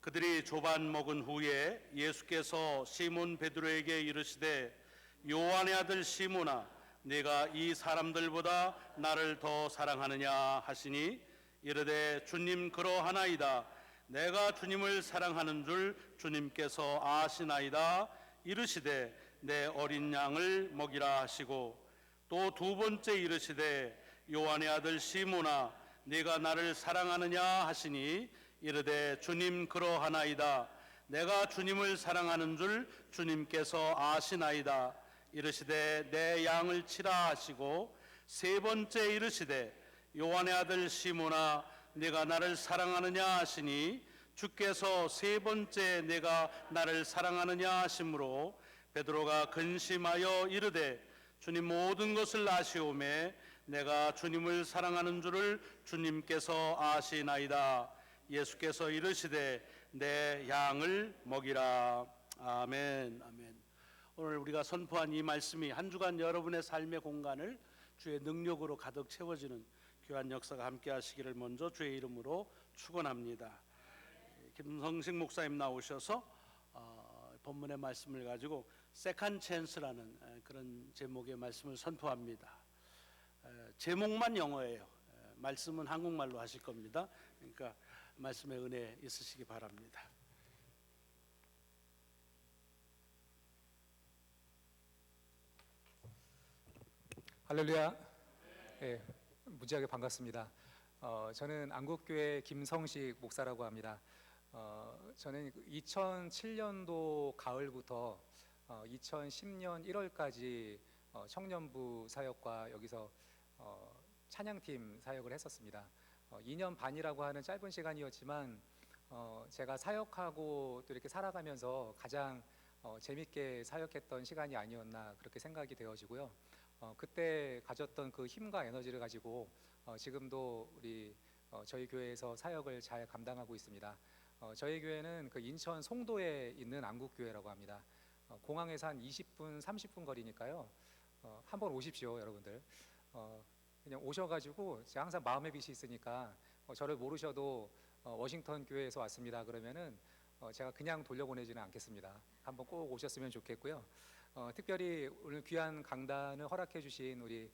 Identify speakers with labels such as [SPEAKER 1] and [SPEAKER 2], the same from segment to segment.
[SPEAKER 1] 그들이 조반 먹은 후에 예수께서 시몬 베드로에게 이르시되 요한의 아들 시몬아 네가 이 사람들보다 나를 더 사랑하느냐 하시니 이르되 주님 그러하나이다. 내가 주님을 사랑하는 줄 주님께서 아시나이다. 이르시되 내 어린 양을 먹이라 하시고 또 두 번째 이르시되 요한의 아들 시몬아 네가 나를 사랑하느냐 하시니 이르되 주님 그러하나이다. 내가 주님을 사랑하는 줄 주님께서 아시나이다. 이르시되 내 양을 치라 하시고 세 번째 이르시되 요한의 아들 시몬아 네가 나를 사랑하느냐 하시니 주께서 세 번째 내가 나를 사랑하느냐 하심으로 베드로가 근심하여 이르되 주님 모든 것을 아시오매 내가 주님을 사랑하는 줄을 주님께서 아시나이다. 예수께서 이르시되 내 양을 먹이라. 아멘. 아멘. 오늘 우리가 선포한 이 말씀이 한 주간 여러분의 삶의 공간을 주의 능력으로 가득 채워지는 귀한 역사가 함께 하시기를 먼저 주의 이름으로 축원합니다. 김성식 목사님 나오셔서 본문의 말씀을 가지고 세컨 찬스라는 그런 제목의 말씀을 선포합니다. 제목만 영어예요. 말씀은 한국말로 하실 겁니다. 그러니까 말씀의 은혜 있으시기 바랍니다.
[SPEAKER 2] 할렐루야. 네, 무지하게 반갑습니다. 저는 안국교회 김성식 목사라고 합니다. 저는 2007년도 가을부터 2010년 1월까지 청년부 사역과 여기서 찬양팀 사역을 했었습니다. 2년 반이라고 하는 짧은 시간이었지만 제가 사역하고 또 이렇게 살아가면서 가장 재밌게 사역했던 시간이 아니었나 그렇게 생각이 되어지고요. 그때 가졌던 그 힘과 에너지를 가지고 지금도 우리 저희 교회에서 사역을 잘 감당하고 있습니다. 저희 교회는 그 인천 송도에 있는 안국교회라고 합니다. 공항에서 한 20분, 30분 거리니까요. 한번 오십시오, 여러분들. 그냥 오셔가지고 제가 항상 마음의 빛이 있으니까 저를 모르셔도 워싱턴 교회에서 왔습니다 그러면은 제가 그냥 돌려보내지는 않겠습니다. 한번 꼭 오셨으면 좋겠고요. 특별히 오늘 귀한 강단을 허락해 주신 우리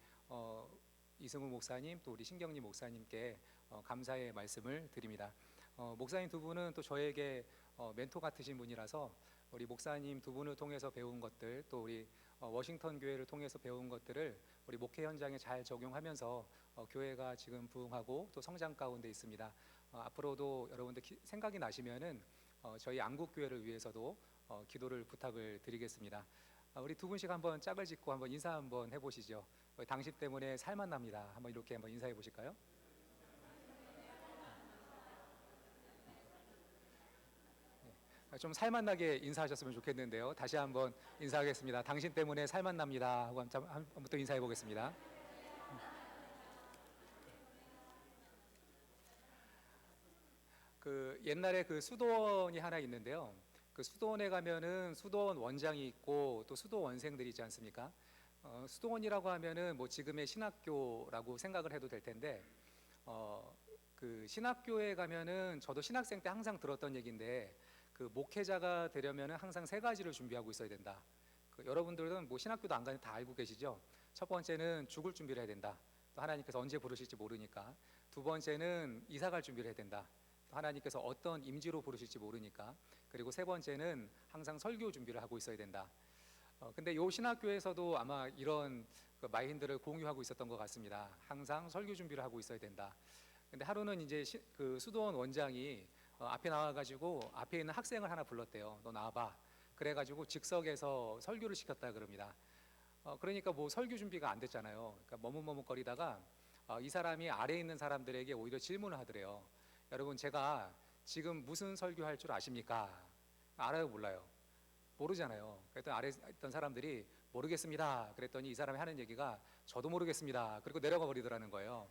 [SPEAKER 2] 이승우 목사님 또 우리 신경림 목사님께 감사의 말씀을 드립니다. 목사님 두 분은 또 저에게 멘토 같으신 분이라서 우리 목사님 두 분을 통해서 배운 것들 또 우리 워싱턴 교회를 통해서 배운 것들을 우리 목회 현장에 잘 적용하면서 교회가 지금 부흥하고 또 성장 가운데 있습니다. 앞으로도 여러분들 생각이 나시면은 저희 안국교회를 위해서도 기도를 부탁을 드리겠습니다. 우리 두 분씩 한번 짝을 짓고 한번 인사 한번 해보시죠. 당신 때문에 살만 납니다. 한번 이렇게 한번 인사해 보실까요? 좀 살만 나게 인사하셨으면 좋겠는데요. 다시 한번 인사하겠습니다. 당신 때문에 살만 납니다 하고 한번 또 인사해 보겠습니다. 그 옛날에 그 수도원이 하나 있는데요. 그 수도원에 가면은 수도원 원장이 있고 또 수도원생들이 있지 않습니까? 수도원이라고 하면은 뭐 지금의 신학교라고 생각을 해도 될 텐데 그 신학교에 가면은 저도 신학생 때 항상 들었던 얘기인데 그 목회자가 되려면은 항상 세 가지를 준비하고 있어야 된다. 여러분들은 뭐 신학교도 안 가는데 다 알고 계시죠? 첫 번째는 죽을 준비를 해야 된다. 또 하나님께서 언제 부르실지 모르니까. 두 번째는 이사 갈 준비를 해야 된다. 또 하나님께서 어떤 임지로 부르실지 모르니까. 그리고 세 번째는 항상 설교 준비를 하고 있어야 된다. 근데 요 신학교에서도 아마 이런 그 마인드를 공유하고 있었던 것 같습니다. 항상 설교 준비를 하고 있어야 된다. 근데 하루는 이제 그 수도원 원장이 앞에 나와가지고 앞에 있는 학생을 하나 불렀대요. 너 나와봐. 그래가지고 즉석에서 설교를 시켰다 그럽니다. 그러니까 뭐 설교 준비가 안 됐잖아요. 그러니까 머뭇머뭇거리다가 이 사람이 아래에 있는 사람들에게 오히려 질문을 하더래요. 여러분 제가 지금 무슨 설교할 줄 아십니까? 알아요 몰라요? 모르잖아요. 그랬더니 아래에 있던 사람들이 모르겠습니다. 그랬더니 이 사람이 하는 얘기가 저도 모르겠습니다. 그리고 내려가 버리더라는 거예요.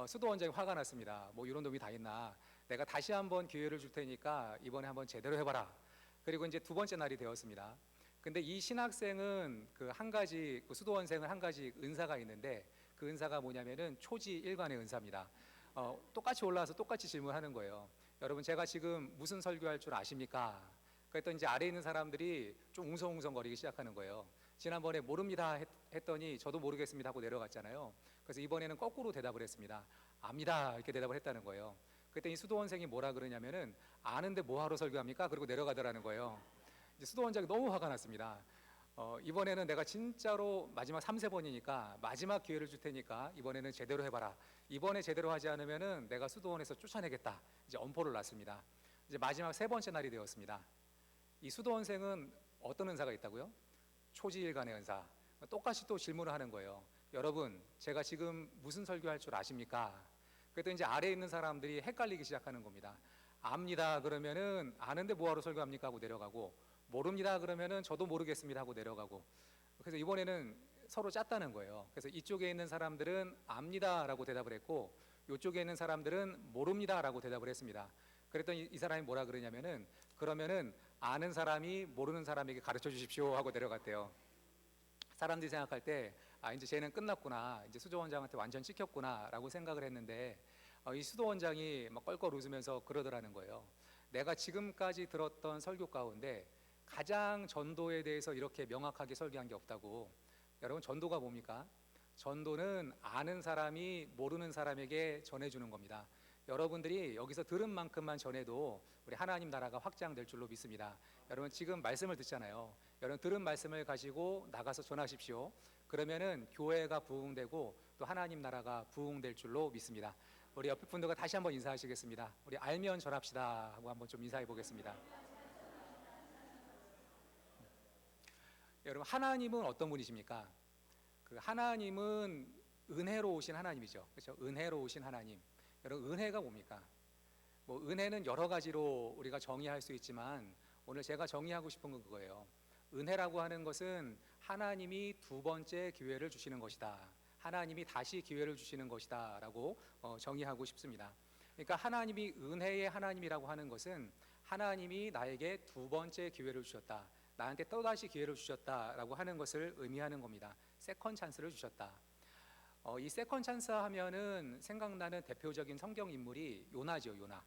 [SPEAKER 2] 수도 원장이 화가 났습니다. 뭐 이런 놈이 다 있나? 내가 다시 한번 기회를 줄 테니까 이번에 한번 제대로 해봐라. 그리고 이제 두 번째 날이 되었습니다. 근데 이 신학생은 그 한 가지 그 수도원생은 한 가지 은사가 있는데 그 은사가 뭐냐면은 초지일관의 은사입니다. 똑같이 올라와서 똑같이 질문하는 거예요. 여러분 제가 지금 무슨 설교할 줄 아십니까? 그랬더니 이제 아래에 있는 사람들이 좀 웅성웅성거리기 시작하는 거예요. 지난번에 모릅니다 했더니 저도 모르겠습니다 하고 내려갔잖아요. 그래서 이번에는 거꾸로 대답을 했습니다. 압니다 이렇게 대답을 했다는 거예요. 그랬더니 수도원생이 뭐라 그러냐면은 아는데 뭐하러 설교합니까? 그리고 내려가더라는 거예요. 이제 수도원장이 너무 화가 났습니다. 이번에는 내가 진짜로 마지막 3세번이니까 마지막 기회를 줄 테니까 이번에는 제대로 해봐라. 이번에 제대로 하지 않으면은 내가 수도원에서 쫓아내겠다. 이제 엄포를 놨습니다. 이제 마지막 3번째 날이 되었습니다. 이 수도원생은 어떤 은사가 있다고요? 초지일간의 은사. 똑같이 또 질문을 하는 거예요. 여러분, 제가 지금 무슨 설교할 줄 아십니까? 그랬더니 이제 아래에 있는 사람들이 헷갈리기 시작하는 겁니다. 압니다 그러면은 아는데 뭐하러 설교합니까 하고 내려가고, 모릅니다 그러면은 저도 모르겠습니다 하고 내려가고. 그래서 이번에는 서로 짰다는 거예요. 그래서 이쪽에 있는 사람들은 압니다라고 대답을 했고, 이쪽에 있는 사람들은 모릅니다라고 대답을 했습니다. 그랬더니 이 사람이 뭐라 그러냐면은 그러면은 아는 사람이 모르는 사람에게 가르쳐 주십시오 하고 내려갔대요. 사람들이 생각할 때 이제 쟤는 끝났구나, 이제 수도원장한테 완전 찍혔구나라고 생각을 했는데 이 수도원장이 막 껄껄 웃으면서 그러더라는 거예요. 내가 지금까지 들었던 설교 가운데 가장 전도에 대해서 이렇게 명확하게 설교한 게 없다고. 여러분, 전도가 뭡니까? 전도는 아는 사람이 모르는 사람에게 전해주는 겁니다. 여러분들이 여기서 들은 만큼만 전해도 우리 하나님 나라가 확장될 줄로 믿습니다. 여러분 지금 말씀을 듣잖아요. 여러분 들은 말씀을 가지고 나가서 전하십시오. 그러면은 교회가 부흥되고 또 하나님 나라가 부흥될 줄로 믿습니다. 우리 옆에 분들과 다시 한번 인사하시겠습니다. 우리 알면 전합시다 하고 한번 좀 인사해 보겠습니다. 여러분, 하나님은 어떤 분이십니까? 그 하나님은 은혜로우신 하나님이죠. 그렇죠? 은혜로우신 하나님. 여러분, 은혜가 뭡니까? 뭐 은혜는 여러 가지로 우리가 정의할 수 있지만 오늘 제가 정의하고 싶은 건 그거예요. 은혜라고 하는 것은 하나님이 두 번째 기회를 주시는 것이다. 하나님이 다시 기회를 주시는 것이다 라고 정의하고 싶습니다. 그러니까 하나님이 은혜의 하나님이라고 하는 것은 하나님이 나에게 두 번째 기회를 주셨다, 나한테 또다시 기회를 주셨다라고 하는 것을 의미하는 겁니다. 세컨 찬스를 주셨다. 이 세컨 찬스 하면은 생각나는 대표적인 성경 인물이 요나죠. 요나.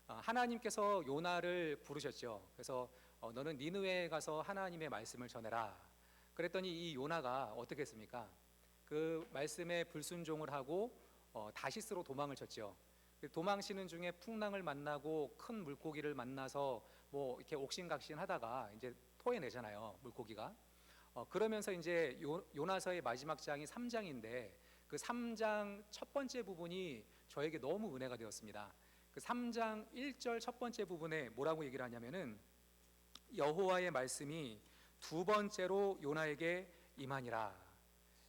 [SPEAKER 2] 하나님께서 요나를 부르셨죠. 그래서 너는 니느웨에 가서 하나님의 말씀을 전해라. 그랬더니 이 요나가 어떻게 했습니까? 그 말씀에 불순종을 하고 다시스로 도망을 쳤죠. 도망치는 중에 풍랑을 만나고 큰 물고기를 만나서 뭐 이렇게 옥신각신 하다가 이제 토해내잖아요, 물고기가. 그러면서 이제 요나서의 마지막 장이 3장인데 그 3장 첫 번째 부분이 저에게 너무 은혜가 되었습니다. 그 3장 1절 첫 번째 부분에 뭐라고 얘기를 하냐면은 여호와의 말씀이 두 번째로 요나에게 임하니라.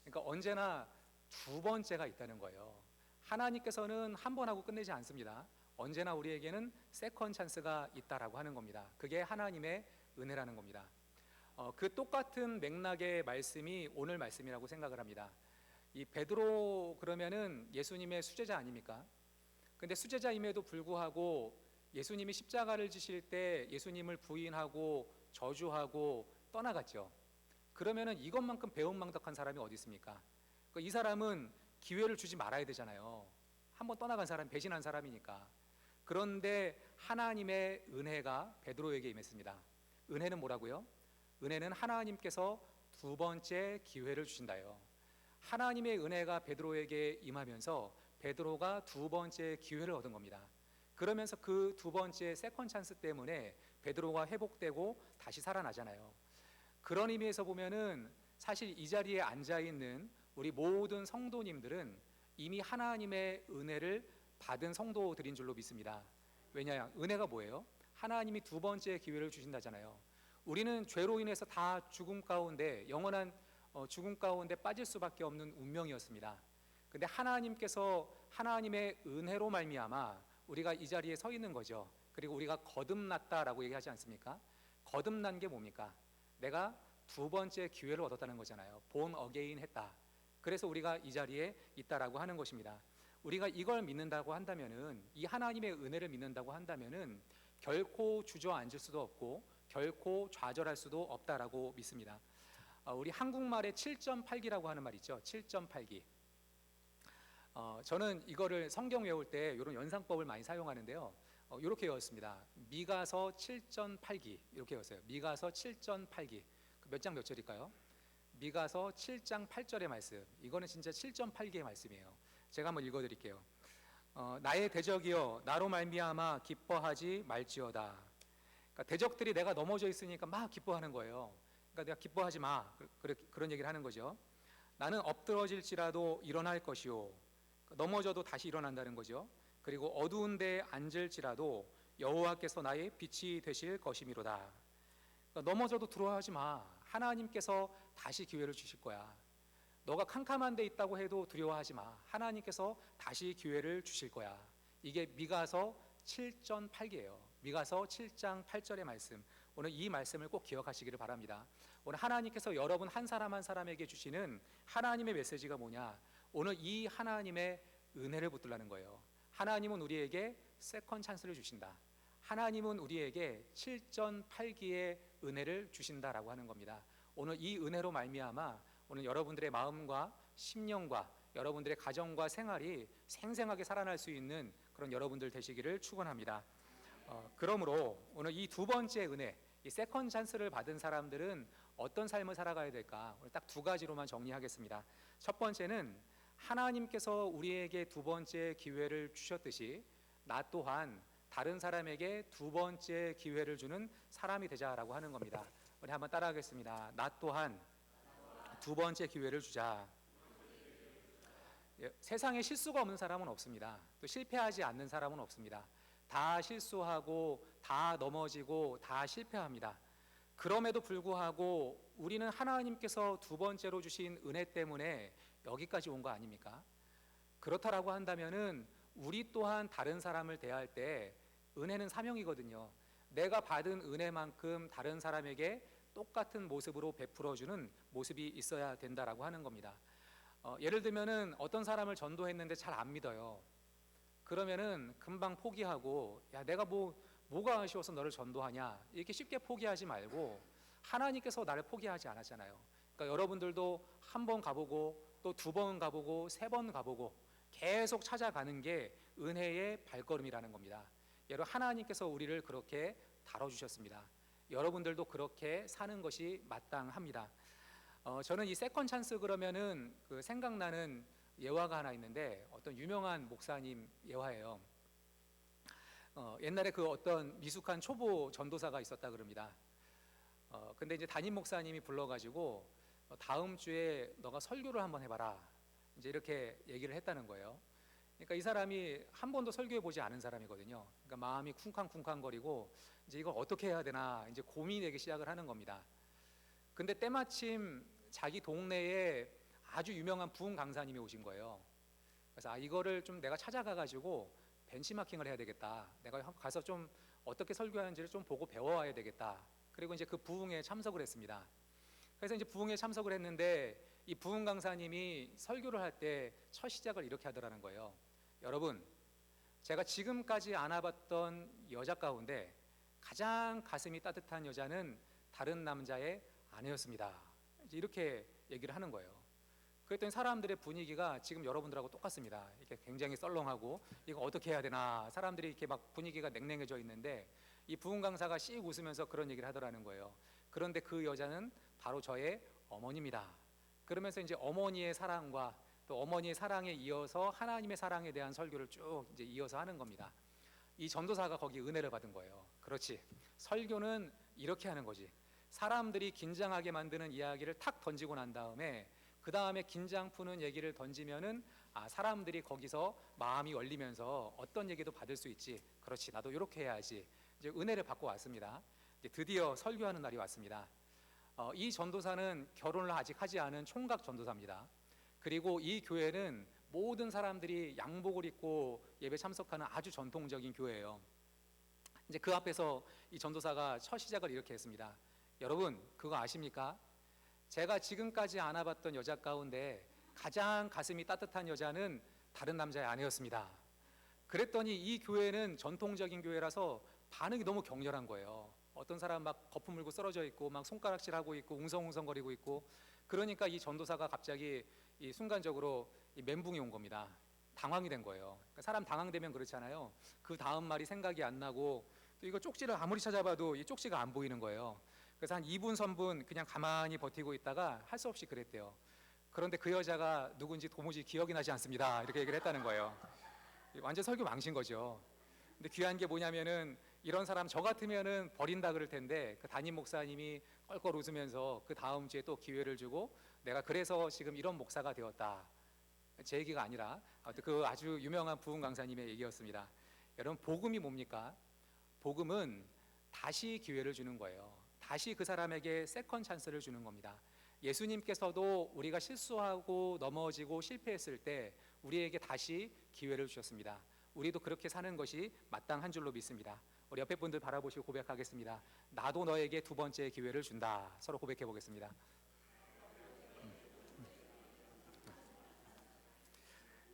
[SPEAKER 2] 그러니까 언제나 두 번째가 있다는 거예요. 하나님께서는 한 번 하고 끝내지 않습니다. 언제나 우리에게는 세컨 찬스가 있다라고 하는 겁니다. 그게 하나님의 은혜라는 겁니다. 그 똑같은 맥락의 말씀이 오늘 말씀이라고 생각을 합니다. 이 베드로 그러면은 예수님의 수제자 아닙니까? 근데 수제자임에도 불구하고 예수님이 십자가를 지실 때 예수님을 부인하고 저주하고 떠나갔죠. 그러면은 이것만큼 배은망덕한 사람이 어디 있습니까? 이 사람은 기회를 주지 말아야 되잖아요. 한번 떠나간 사람, 배신한 사람이니까. 그런데 하나님의 은혜가 베드로에게 임했습니다. 은혜는 뭐라고요? 은혜는 하나님께서 두 번째 기회를 주신다요. 하나님의 은혜가 베드로에게 임하면서 베드로가 두 번째 기회를 얻은 겁니다. 그러면서 그 두 번째 세컨 찬스 때문에 베드로가 회복되고 다시 살아나잖아요. 그런 의미에서 보면은 사실 이 자리에 앉아 있는 우리 모든 성도님들은 이미 하나님의 은혜를 받은 성도들인 줄로 믿습니다. 왜냐? 은혜가 뭐예요? 하나님이 두 번째 기회를 주신다잖아요. 우리는 죄로 인해서 다 죽음 가운데, 영원한 죽음 가운데 빠질 수밖에 없는 운명이었습니다. 근데 하나님께서 하나님의 은혜로 말미암아 우리가 이 자리에 서 있는 거죠. 그리고 우리가 거듭났다라고 얘기하지 않습니까? 거듭난 게 뭡니까? 내가 두 번째 기회를 얻었다는 거잖아요. 본 어게인 했다. 그래서 우리가 이 자리에 있다라고 하는 것입니다. 우리가 이걸 믿는다고 한다면은, 이 하나님의 은혜를 믿는다고 한다면은 결코 주저앉을 수도 없고 결코 좌절할 수도 없다라고 믿습니다. 우리 한국말에 7.8기라고 하는 말 있죠. 7.8기. 저는 이거를 성경 외울 때 이런 연상법을 많이 사용하는데요. 이렇게 외웠습니다. 미가서 7전 8기 이렇게 외웠어요. 미가서 7전 8기 몇 장 몇 절일까요? 미가서 7장 8절의 말씀. 이거는 진짜 7전 8기의 말씀이에요. 제가 한번 읽어드릴게요. 나의 대적이여 나로 말미암아 기뻐하지 말지어다. 그러니까 대적들이 내가 넘어져 있으니까 막 기뻐하는 거예요. 그러니까 내가 기뻐하지 마. 그런 얘기를 하는 거죠. 나는 엎드러질지라도 일어날 것이요. 넘어져도 다시 일어난다는 거죠. 그리고 어두운 데에 앉을지라도 여호와께서 나의 빛이 되실 것이미로다. 그러니까 넘어져도 두려워하지 마. 하나님께서 다시 기회를 주실 거야. 너가 캄캄한 데 있다고 해도 두려워하지 마. 하나님께서 다시 기회를 주실 거야. 이게 미가서 7전 8기예요. 미가서 7장 8절의 말씀. 오늘 이 말씀을 꼭 기억하시기를 바랍니다. 오늘 하나님께서 여러분 한 사람 한 사람에게 주시는 하나님의 메시지가 뭐냐? 오늘 이 하나님의 은혜를 붙들라는 거예요. 하나님은 우리에게 세컨 찬스를 주신다. 하나님은 우리에게 7전 8기의 은혜를 주신다라고 하는 겁니다. 오늘 이 은혜로 말미암아 오늘 여러분들의 마음과 심령과 여러분들의 가정과 생활이 생생하게 살아날 수 있는 그런 여러분들 되시기를 축원합니다. 그러므로 오늘 이 두 번째 은혜, 이 세컨 찬스를 받은 사람들은 어떤 삶을 살아가야 될까? 오늘 딱 두 가지로만 정리하겠습니다. 첫 번째는 하나님께서 우리에게 두 번째 기회를 주셨듯이 나 또한 다른 사람에게 두 번째 기회를 주는 사람이 되자라고 하는 겁니다. 우리 한번 따라하겠습니다. 나 또한 두 번째 기회를 주자. 세상에 실수가 없는 사람은 없습니다. 또 실패하지 않는 사람은 없습니다. 다 실수하고 다 넘어지고 다 실패합니다. 그럼에도 불구하고 우리는 하나님께서 두 번째로 주신 은혜 때문에 여기까지 온 거 아닙니까? 그렇다라고 한다면은 우리 또한 다른 사람을 대할 때 은혜는 사명이거든요. 내가 받은 은혜만큼 다른 사람에게 똑같은 모습으로 베풀어주는 모습이 있어야 된다라고 하는 겁니다. 예를 들면은 어떤 사람을 전도했는데 잘 안 믿어요. 그러면은 금방 포기하고 야 내가 뭐가 아쉬워서 너를 전도하냐 이렇게 쉽게 포기하지 말고 하나님께서 나를 포기하지 않았잖아요. 그러니까 여러분들도 한 번 가보고 또 두 번 가보고 세 번 가보고 계속 찾아가는 게 은혜의 발걸음이라는 겁니다. 여러분 하나님께서 우리를 그렇게 다뤄주셨습니다. 여러분들도 그렇게 사는 것이 마땅합니다. 저는 이 세컨 찬스 그러면은 그 생각나는 예화가 하나 있는데 어떤 유명한 목사님 예화예요. 옛날에 그 어떤 미숙한 초보 전도사가 있었다 그럽니다. 근데 이제 담임 목사님이 불러가지고 다음 주에 너가 설교를 한번 해봐라. 이제 이렇게 얘기를 했다는 거예요. 그러니까 이 사람이 한 번도 설교해 보지 않은 사람이거든요. 그러니까 마음이 쿵쾅쿵쾅거리고 이제 이걸 어떻게 해야 되나 이제 고민되기 시작을 하는 겁니다. 근데 때마침 자기 동네에 아주 유명한 부흥 강사님이 오신 거예요. 그래서 이거를 좀 내가 찾아가가지고 벤치마킹을 해야 되겠다. 내가 가서 좀 어떻게 설교하는지를 좀 보고 배워와야 되겠다. 그리고 이제 그 부흥에 참석을 했습니다. 그래서 이제 부흥에 참석을 했는데 이 부흥 강사님이 설교를 할 때 첫 시작을 이렇게 하더라는 거예요. 여러분, 제가 지금까지 안아봤던 여자 가운데 가장 가슴이 따뜻한 여자는 다른 남자의 아내였습니다. 이제 이렇게 얘기를 하는 거예요. 그랬더니 사람들의 분위기가 지금 여러분들하고 똑같습니다. 이렇게 굉장히 썰렁하고 이거 어떻게 해야 되나 사람들이 이렇게 막 분위기가 냉랭해져 있는데 이 부흥 강사가 씩 웃으면서 그런 얘기를 하더라는 거예요. 그런데 그 여자는 바로 저의 어머니입니다. 그러면서 이제 어머니의 사랑과 또 어머니의 사랑에 이어서 하나님의 사랑에 대한 설교를 쭉 이제 이어서 하는 겁니다. 이 전도사가 거기 은혜를 받은 거예요. 그렇지. 설교는 이렇게 하는 거지. 사람들이 긴장하게 만드는 이야기를 탁 던지고 난 다음에 그 다음에 긴장 푸는 얘기를 던지면은 사람들이 거기서 마음이 열리면서 어떤 얘기도 받을 수 있지. 그렇지. 나도 이렇게 해야지. 이제 은혜를 받고 왔습니다. 이제 드디어 설교하는 날이 왔습니다. 이 전도사는 결혼을 아직 하지 않은 총각 전도사입니다. 그리고 이 교회는 모든 사람들이 양복을 입고 예배 참석하는 아주 전통적인 교회예요. 이제 그 앞에서 이 전도사가 첫 시작을 이렇게 했습니다. 여러분, 그거 아십니까? 제가 지금까지 안아봤던 여자 가운데 가장 가슴이 따뜻한 여자는 다른 남자의 아내였습니다. 그랬더니 이 교회는 전통적인 교회라서 반응이 너무 격렬한 거예요. 어떤 사람 막 거품 물고 쓰러져 있고 막 손가락질하고 있고 웅성웅성거리고 있고 그러니까 이 전도사가 갑자기 이 순간적으로 이 멘붕이 온 겁니다. 당황이 된 거예요. 그러니까 사람 당황되면 그렇잖아요. 그 다음 말이 생각이 안 나고 또 이거 쪽지를 아무리 찾아봐도 이 쪽지가 안 보이는 거예요. 그래서 한 2분 3분 그냥 가만히 버티고 있다가 할 수 없이 그랬대요. 그런데 그 여자가 누군지 도무지 기억이 나지 않습니다, 이렇게 얘기를 했다는 거예요. 완전 설교 망신 거죠. 근데 귀한 게 뭐냐면은 이런 사람 저 같으면은 버린다 그럴 텐데 그 담임 목사님이 껄껄 웃으면서 그 다음 주에 또 기회를 주고 내가 그래서 지금 이런 목사가 되었다. 제 얘기가 아니라 아무튼 그 아주 유명한 부흥 강사님의 얘기였습니다. 여러분, 복음이 뭡니까? 복음은 다시 기회를 주는 거예요. 다시 그 사람에게 세컨 찬스를 주는 겁니다. 예수님께서도 우리가 실수하고 넘어지고 실패했을 때 우리에게 다시 기회를 주셨습니다. 우리도 그렇게 사는 것이 마땅한 줄로 믿습니다. 우리 옆에 분들 바라보시고 고백하겠습니다. 나도 너에게 두 번째 기회를 준다. 서로 고백해 보겠습니다.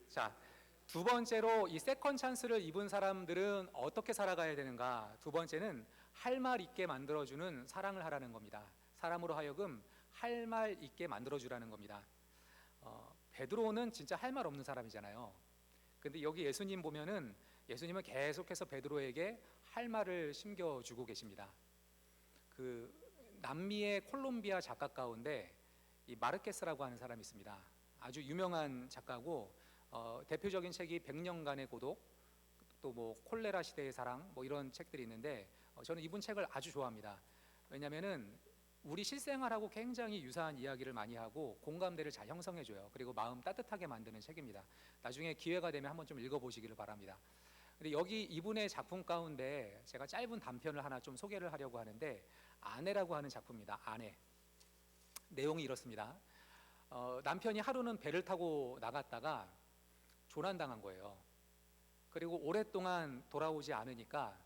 [SPEAKER 2] 자, 두 번째로 이 세컨 찬스를 입은 사람들은 어떻게 살아가야 되는가? 두 번째는 할 말 있게 만들어주는 사랑을 하라는 겁니다. 사람으로 하여금 할 말 있게 만들어주라는 겁니다. 베드로는 진짜 할 말 없는 사람이잖아요. 근데 여기 예수님 보면은 예수님은 계속해서 베드로에게 할 말을 심겨주고 계십니다. 그 남미의 콜롬비아 작가 가운데 이 마르케스라고 하는 사람이 있습니다. 아주 유명한 작가고 대표적인 책이 100년간의 고독, 또 뭐 콜레라 시대의 사랑, 뭐 이런 책들이 있는데 저는 이분 책을 아주 좋아합니다. 왜냐하면은 우리 실생활하고 굉장히 유사한 이야기를 많이 하고 공감대를 잘 형성해줘요. 그리고 마음 따뜻하게 만드는 책입니다. 나중에 기회가 되면 한번 좀 읽어보시기를 바랍니다. 근데 여기 이분의 작품 가운데 제가 짧은 단편을 하나 좀 소개를 하려고 하는데, 아내라고 하는 작품입니다. 아내. 내용이 이렇습니다. 남편이 하루는 배를 타고 나갔다가 조난당한 거예요. 그리고 오랫동안 돌아오지 않으니까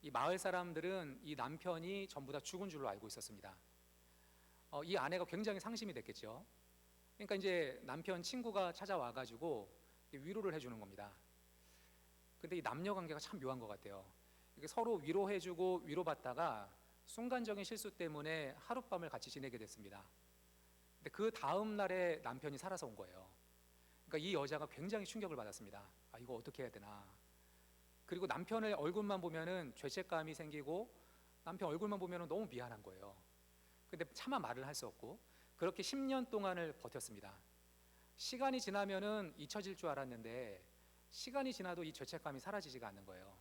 [SPEAKER 2] 이 마을 사람들은 이 남편이 전부 다 죽은 줄로 알고 있었습니다. 이 아내가 굉장히 상심이 됐겠죠. 그러니까 이제 남편 친구가 찾아와가지고 위로를 해주는 겁니다. 근데 이 남녀 관계가 참 묘한 것 같아요. 이게 서로 위로해주고 위로받다가 순간적인 실수 때문에 하룻밤을 같이 지내게 됐습니다. 근데 그 다음 날에 남편이 살아서 온 거예요. 그러니까 이 여자가 굉장히 충격을 받았습니다. 아, 이거 어떻게 해야 되나. 그리고 남편의 얼굴만 보면은 죄책감이 생기고 남편 얼굴만 보면은 너무 미안한 거예요. 근데 차마 말을 할 수 없고 그렇게 10년 동안을 버텼습니다. 시간이 지나면은 잊혀질 줄 알았는데 시간이 지나도 이 죄책감이 사라지지가 않는 거예요.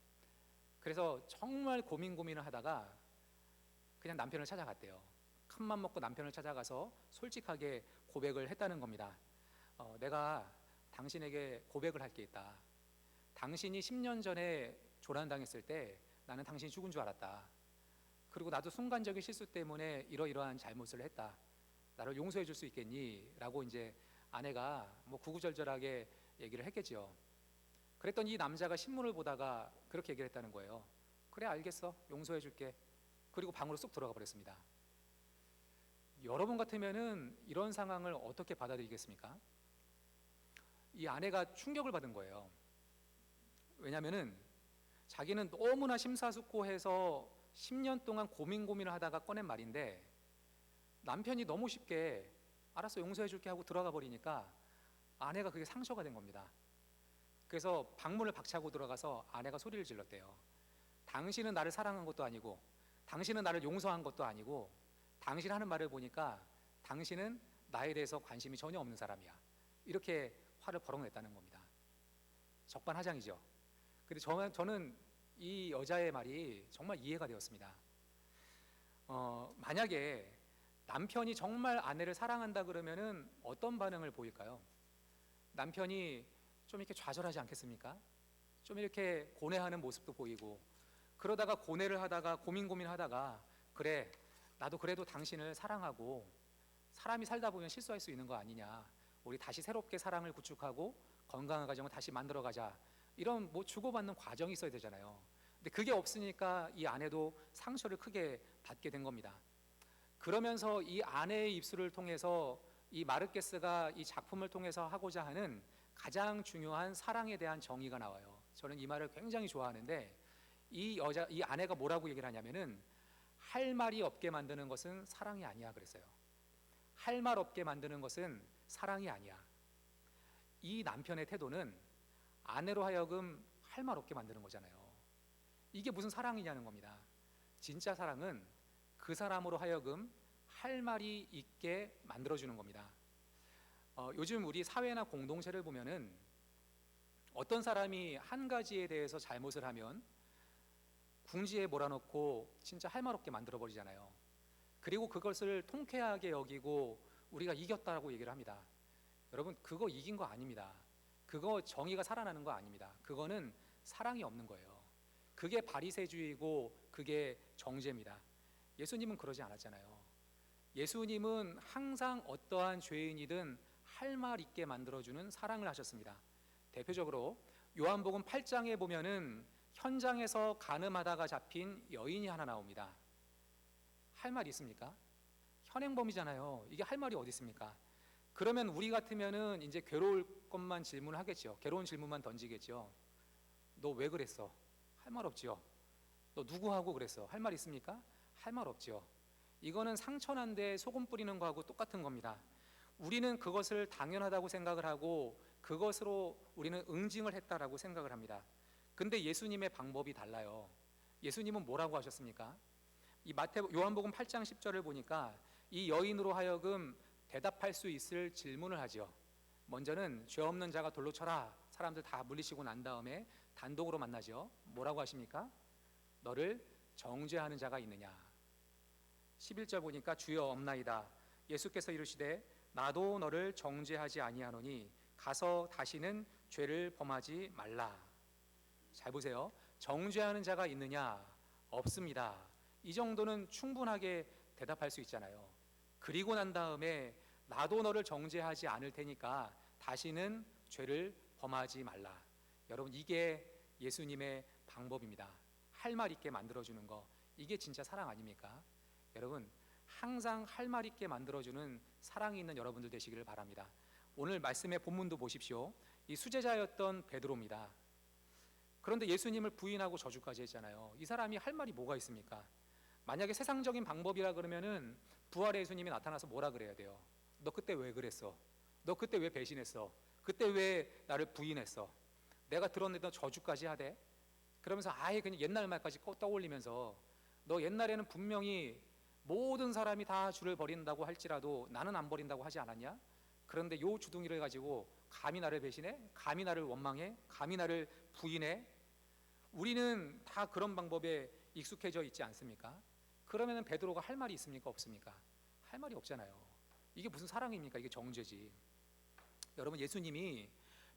[SPEAKER 2] 그래서 정말 고민을 하다가 그냥 남편을 찾아갔대요. 큰맘 먹고 남편을 찾아가서 솔직하게 고백을 했다는 겁니다. 내가 당신에게 고백을 할 게 있다. 당신이 10년 전에 조난당했을 때 나는 당신이 죽은 줄 알았다. 그리고 나도 순간적인 실수 때문에 이러이러한 잘못을 했다. 나를 용서해 줄 수 있겠니? 라고 이제 아내가 뭐 구구절절하게 얘기를 했겠지요. 그랬더니 이 남자가 신문을 보다가 그렇게 얘기를 했다는 거예요. 그래, 알겠어, 용서해 줄게. 그리고 방으로 쑥 들어가 버렸습니다. 여러분 같으면은 이런 상황을 어떻게 받아들이겠습니까? 이 아내가 충격을 받은 거예요. 왜냐면은 자기는 너무나 심사숙고해서 10년 동안 고민을 하다가 꺼낸 말인데 남편이 너무 쉽게 알았어, 용서해 줄게 하고 들어가 버리니까 아내가 그게 상처가 된 겁니다. 그래서 방문을 박차고 들어가서 아내가 소리를 질렀대요. 당신은 나를 사랑한 것도 아니고 당신은 나를 용서한 것도 아니고 당신 하는 말을 보니까 당신은 나에 대해서 관심이 전혀 없는 사람이야. 이렇게 화를 버럭 냈다는 겁니다. 적반하장이죠. 근데 저는 이 여자의 말이 정말 이해가 되었습니다. 만약에 남편이 정말 아내를 사랑한다 그러면은 어떤 반응을 보일까요? 남편이 좀 이렇게 좌절하지 않겠습니까? 좀 이렇게 고뇌하는 모습도 보이고, 그러다가 고뇌를 하다가 고민하다가 그래, 나도 그래도 당신을 사랑하고 사람이 살다 보면 실수할 수 있는 거 아니냐, 우리 다시 새롭게 사랑을 구축하고 건강한 가정을 다시 만들어가자, 이런 뭐 주고받는 과정이 있어야 되잖아요. 근데 그게 없으니까 이 아내도 상처를 크게 받게 된 겁니다. 그러면서 이 아내의 입술을 통해서 이 마르케스가 이 작품을 통해서 하고자 하는 가장 중요한 사랑에 대한 정의가 나와요. 저는 이 말을 굉장히 좋아하는데 이 아내가 뭐라고 얘기를 하냐면은 할 말이 없게 만드는 것은 사랑이 아니야 그랬어요. 할 말 없게 만드는 것은 사랑이 아니야. 이 남편의 태도는 아내로 하여금 할 말 없게 만드는 거잖아요. 이게 무슨 사랑이냐는 겁니다. 진짜 사랑은 그 사람으로 하여금 할 말이 있게 만들어주는 겁니다. 요즘 우리 사회나 공동체를 보면은 어떤 사람이 한 가지에 대해서 잘못을 하면 궁지에 몰아넣고 진짜 할 말 없게 만들어 버리잖아요. 그리고 그것을 통쾌하게 여기고 우리가 이겼다고 얘기를 합니다. 여러분, 그거 이긴 거 아닙니다. 그거 정의가 살아나는 거 아닙니다. 그거는 사랑이 없는 거예요. 그게 바리새주의고 그게 정죄입니다. 예수님은 그러지 않았잖아요. 예수님은 항상 어떠한 죄인이든 할 말 있게 만들어주는 사랑을 하셨습니다. 대표적으로 요한복음 8장에 보면은 현장에서 간음하다가 잡힌 여인이 하나 나옵니다. 할 말 있습니까? 현행범이잖아요. 이게 할 말이 어디 있습니까? 그러면 우리 같으면은 이제 괴로울 것만 질문을 하겠죠. 괴로운 질문만 던지겠죠. 너 왜 그랬어? 할 말 없죠. 너 누구하고 그랬어? 할 말 있습니까? 할 말 없죠. 이거는 상처난데 소금 뿌리는 거하고 똑같은 겁니다. 우리는 그것을 당연하다고 생각을 하고 그것으로 우리는 응징을 했다라고 생각을 합니다. 근데 예수님의 방법이 달라요. 예수님은 뭐라고 하셨습니까? 이 요한복음 8장 10절을 보니까 이 여인으로 하여금 대답할 수 있을 질문을 하죠. 먼저는 죄 없는 자가 돌로 쳐라. 사람들 다 물리치고 난 다음에 단독으로 만나죠. 뭐라고 하십니까? 너를 정죄하는 자가 있느냐? 11절 보니까 주여 없나이다. 예수께서 이르시되 나도 너를 정죄하지 아니하노니 가서 다시는 죄를 범하지 말라. 잘 보세요. 정죄하는 자가 있느냐? 없습니다. 이 정도는 충분하게 대답할 수 있잖아요. 그리고 난 다음에 나도 너를 정죄하지 않을 테니까 다시는 죄를 범하지 말라. 여러분, 이게 예수님의 방법입니다. 할 말 있게 만들어주는 거, 이게 진짜 사랑 아닙니까? 여러분, 항상 할 말 있게 만들어주는 사랑이 있는 여러분들 되시기를 바랍니다. 오늘 말씀의 본문도 보십시오. 이 수제자였던 베드로입니다. 그런데 예수님을 부인하고 저주까지 했잖아요. 이 사람이 할 말이 뭐가 있습니까? 만약에 세상적인 방법이라 그러면은 부활의 예수님이 나타나서 뭐라 그래야 돼요? 너 그때 왜 그랬어? 너 그때 왜 배신했어? 그때 왜 나를 부인했어? 내가 들었는데 너 저주까지 하대? 그러면서 아예 그냥 옛날 말까지 떠올리면서 너 옛날에는 분명히 모든 사람이 다 주를 버린다고 할지라도 나는 안 버린다고 하지 않았냐? 그런데 요 주둥이를 가지고 감히 나를 배신해? 감히 나를 원망해? 감히 나를 부인해? 우리는 다 그런 방법에 익숙해져 있지 않습니까? 그러면 베드로가 할 말이 있습니까? 없습니까? 할 말이 없잖아요. 이게 무슨 사랑입니까? 이게 정죄지. 여러분, 예수님이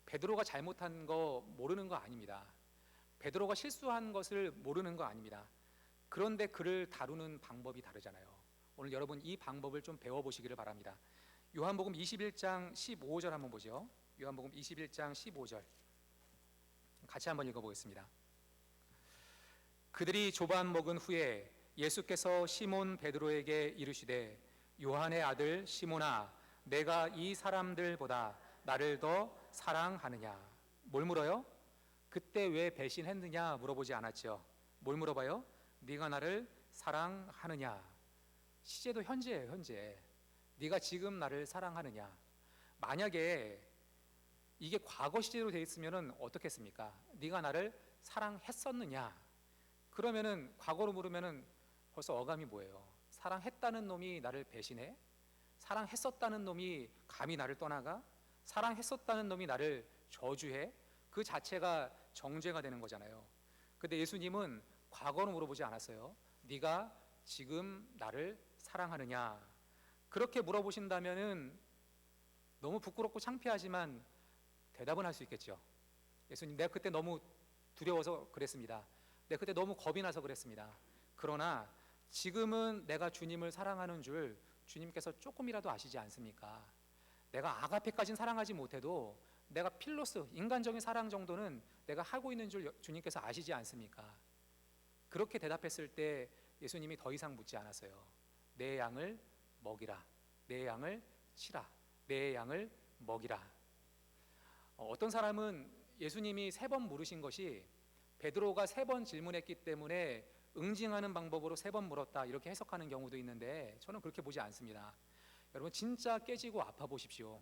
[SPEAKER 2] 베드로가 잘못한 거 모르는 거 아닙니다. 베드로가 실수한 것을 모르는 거 아닙니다. 그런데 그를 다루는 방법이 다르잖아요. 오늘 여러분 이 방법을 좀 배워보시기를 바랍니다. 요한복음 21장 15절 한번 보죠. 요한복음 21장 15절 같이 한번 읽어보겠습니다. 그들이 조반 먹은 후에 예수께서 시몬 베드로에게 이르시되 요한의 아들 시몬아, 내가 이 사람들보다 나를 더 사랑하느냐? 뭘 물어요? 그때 왜 배신했느냐 물어보지 않았죠. 뭘 물어봐요? 네가 나를 사랑하느냐? 시제도 현재예요. 현재. 네가 지금 나를 사랑하느냐? 만약에 이게 과거 시제로 되어 있으면 어떻겠습니까? 네가 나를 사랑했었느냐? 그러면은 과거로 물으면은 벌써 어감이 뭐예요? 사랑했다는 놈이 나를 배신해? 사랑했었다는 놈이 감히 나를 떠나가? 사랑했었다는 놈이 나를 저주해? 그 자체가 정죄가 되는 거잖아요. 근데 예수님은 과거로 물어보지 않았어요. 네가 지금 나를 사랑하느냐? 그렇게 물어보신다면은 너무 부끄럽고 창피하지만 대답은 할 수 있겠죠. 예수님, 내가 그때 너무 두려워서 그랬습니다. 내가 그때 너무 겁이 나서 그랬습니다. 그러나 지금은 내가 주님을 사랑하는 줄 주님께서 조금이라도 아시지 않습니까? 내가 아가페까지는 사랑하지 못해도 내가 필로스, 인간적인 사랑 정도는 내가 하고 있는 줄 주님께서 아시지 않습니까? 그렇게 대답했을 때 예수님이 더 이상 묻지 않았어요. 내 양을 먹이라, 내 양을 치라, 내 양을 먹이라. 어떤 사람은 예수님이 3번 물으신 것이 베드로가 3번 질문했기 때문에 응징하는 방법으로 3번 물었다, 이렇게 해석하는 경우도 있는데 저는 그렇게 보지 않습니다. 여러분, 진짜 깨지고 아파 보십시오.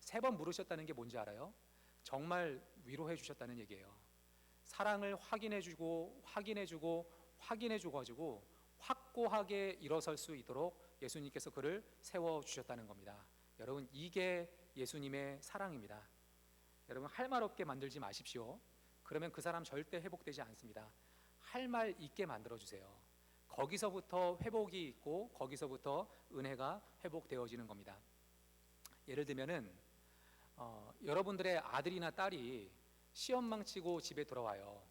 [SPEAKER 2] 3번 물으셨다는 게 뭔지 알아요? 정말 위로해 주셨다는 얘기예요. 사랑을 확인해주고 가지고 확고하게 일어설 수 있도록 예수님께서 그를 세워주셨다는 겁니다. 여러분, 이게 예수님의 사랑입니다. 여러분, 할 말 없게 만들지 마십시오. 그러면 그 사람 절대 회복되지 않습니다. 할 말 있게 만들어주세요. 거기서부터 회복이 있고 거기서부터 은혜가 회복되어지는 겁니다. 예를 들면은 여러분들의 아들이나 딸이 시험 망치고 집에 돌아와요.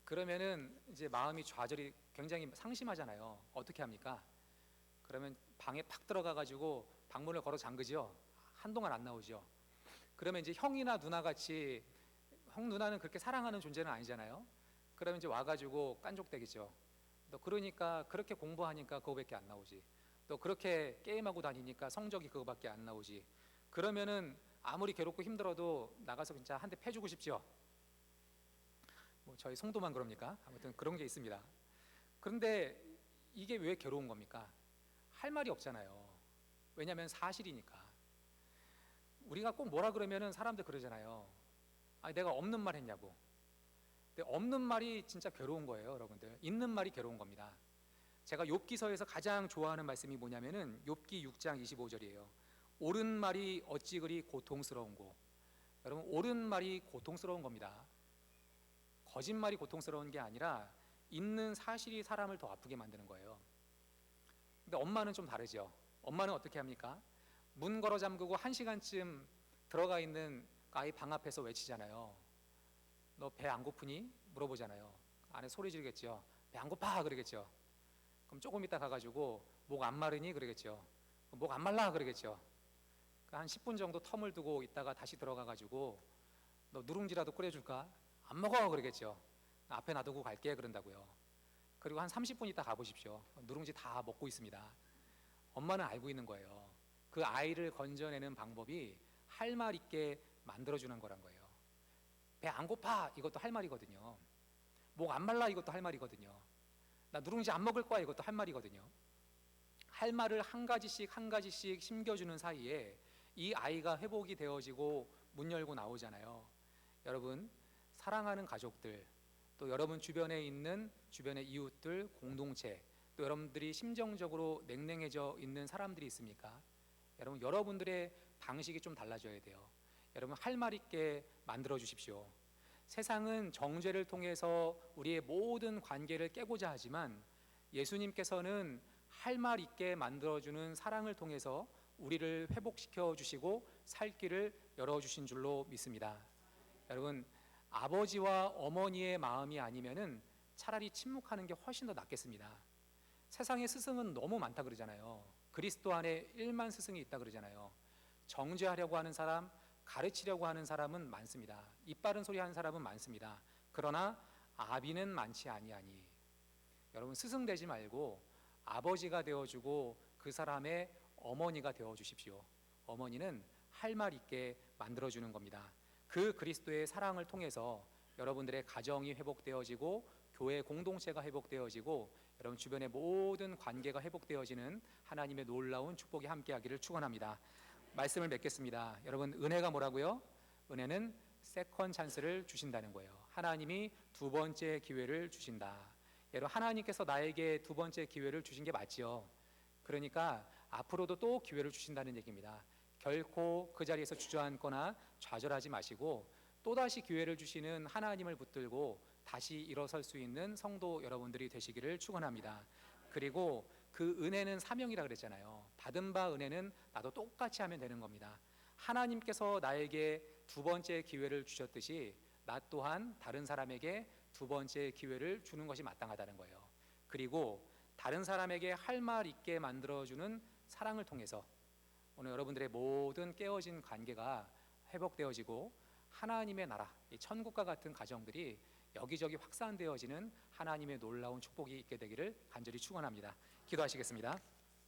[SPEAKER 2] 그러면은 이제 마음이 좌절이 굉장히 상심하잖아요. 어떻게 합니까? 그러면 방에 팍 들어가 가지고 방문을 걸어 잠그죠. 한동안 안 나오죠. 그러면 이제 형이나 누나 같이, 형 누나는 그렇게 사랑하는 존재는 아니잖아요. 그러면 이제 와가지고 깐족대겠죠. 너 그러니까 그렇게 공부하니까 그거밖에 안 나오지. 또 그렇게 게임하고 다니니까 성적이 그거밖에 안 나오지. 그러면은 아무리 괴롭고 힘들어도 나가서 진짜 한 대 패주고 싶죠. 뭐 저희 송도만 그럽니까? 아무튼 그런 게 있습니다. 그런데 이게 왜 괴로운 겁니까? 할 말이 없잖아요. 왜냐하면 사실이니까. 우리가 꼭 뭐라 그러면은 사람들 그러잖아요. 아니, 내가 없는 말 했냐고. 근데 없는 말이 진짜 괴로운 거예요, 여러분들. 있는 말이 괴로운 겁니다. 제가 욥기서에서 가장 좋아하는 말씀이 뭐냐면은 욥기 6장 25절이에요. 옳은 말이 어찌 그리 고통스러운고. 여러분, 옳은 말이 고통스러운 겁니다. 거짓말이 고통스러운 게 아니라 있는 사실이 사람을 더 아프게 만드는 거예요. 근데 엄마는 좀 다르죠. 엄마는 어떻게 합니까? 문 걸어 잠그고 1시간쯤 들어가 있는 아이 방 앞에서 외치잖아요. 너 배 안 고프니? 물어보잖아요. 안에 소리 지르겠죠. 배 안 고파 그러겠죠. 그럼 조금 있다 가가지고 목 안 마르니? 그러겠죠. 목 안 말라? 그러겠죠. 한 10분 정도 텀을 두고 있다가 다시 들어가가지고 너 누룽지라도 끓여줄까? 안 먹어 그러겠죠. 앞에 놔두고 갈게 그런다고요. 그리고 한 30분 있다 가보십시오. 누룽지 다 먹고 있습니다. 엄마는 알고 있는 거예요. 그 아이를 건져내는 방법이 할 말 있게 만들어주는 거란 거예요. 배 안 고파 이것도 할 말이거든요. 목 안 말라 이것도 할 말이거든요. 나 누룽지 안 먹을 거야 이것도 할 말이거든요. 할 말을 한 가지씩 심겨주는 사이에 이 아이가 회복이 되어지고 문 열고 나오잖아요. 여러분, 사랑하는 가족들, 또 여러분 주변에 있는 주변의 이웃들, 공동체, 또 여러분들이 심정적으로 냉랭해져 있는 사람들이 있습니까? 여러분, 여러분들의 방식이 좀 달라져야 돼요. 여러분, 할 말 있게 만들어 주십시오. 세상은 정죄를 통해서 우리의 모든 관계를 깨고자 하지만 예수님께서는 할 말 있게 만들어주는 사랑을 통해서 우리를 회복시켜 주시고 살 길을 열어주신 줄로 믿습니다. 여러분, 아버지와 어머니의 마음이 아니면은 차라리 침묵하는 게 훨씬 더 낫겠습니다. 세상에 스승은 너무 많다 그러잖아요. 그리스도 안에 1만 스승이 있다 그러잖아요. 정죄하려고 하는 사람, 가르치려고 하는 사람은 많습니다. 입 바른 소리 하는 사람은 많습니다. 그러나 아비는 많지 아니하니. 여러분, 스승 되지 말고 아버지가 되어주고 그 사람의 어머니가 되어주십시오. 어머니는 할 말 있게 만들어주는 겁니다. 그 그리스도의 사랑을 통해서 여러분들의 가정이 회복되어지고 교회 공동체가 회복되어지고 여러분 주변의 모든 관계가 회복되어지는 하나님의 놀라운 축복이 함께하기를 축원합니다. 말씀을 맺겠습니다. 여러분, 은혜가 뭐라고요? 은혜는 세컨 찬스를 주신다는 거예요. 하나님이 두 번째 기회를 주신다. 여러분, 하나님께서 나에게 두 번째 기회를 주신 게 맞지요. 그러니까 앞으로도 또 기회를 주신다는 얘기입니다. 결코 그 자리에서 주저앉거나 좌절하지 마시고 또다시 기회를 주시는 하나님을 붙들고 다시 일어설 수 있는 성도 여러분들이 되시기를 축원합니다. 그리고 그 은혜는 사명이라 그랬잖아요. 받은 바 은혜는 나도 똑같이 하면 되는 겁니다. 하나님께서 나에게 두 번째 기회를 주셨듯이 나 또한 다른 사람에게 두 번째 기회를 주는 것이 마땅하다는 거예요. 그리고 다른 사람에게 할 말 있게 만들어주는 사랑을 통해서 오늘 여러분들의 모든 깨어진 관계가 회복되어지고 하나님의 나라, 이 천국과 같은 가정들이 여기저기 확산되어지는 하나님의 놀라운 축복이 있게 되기를 간절히 축원합니다. 기도하시겠습니다.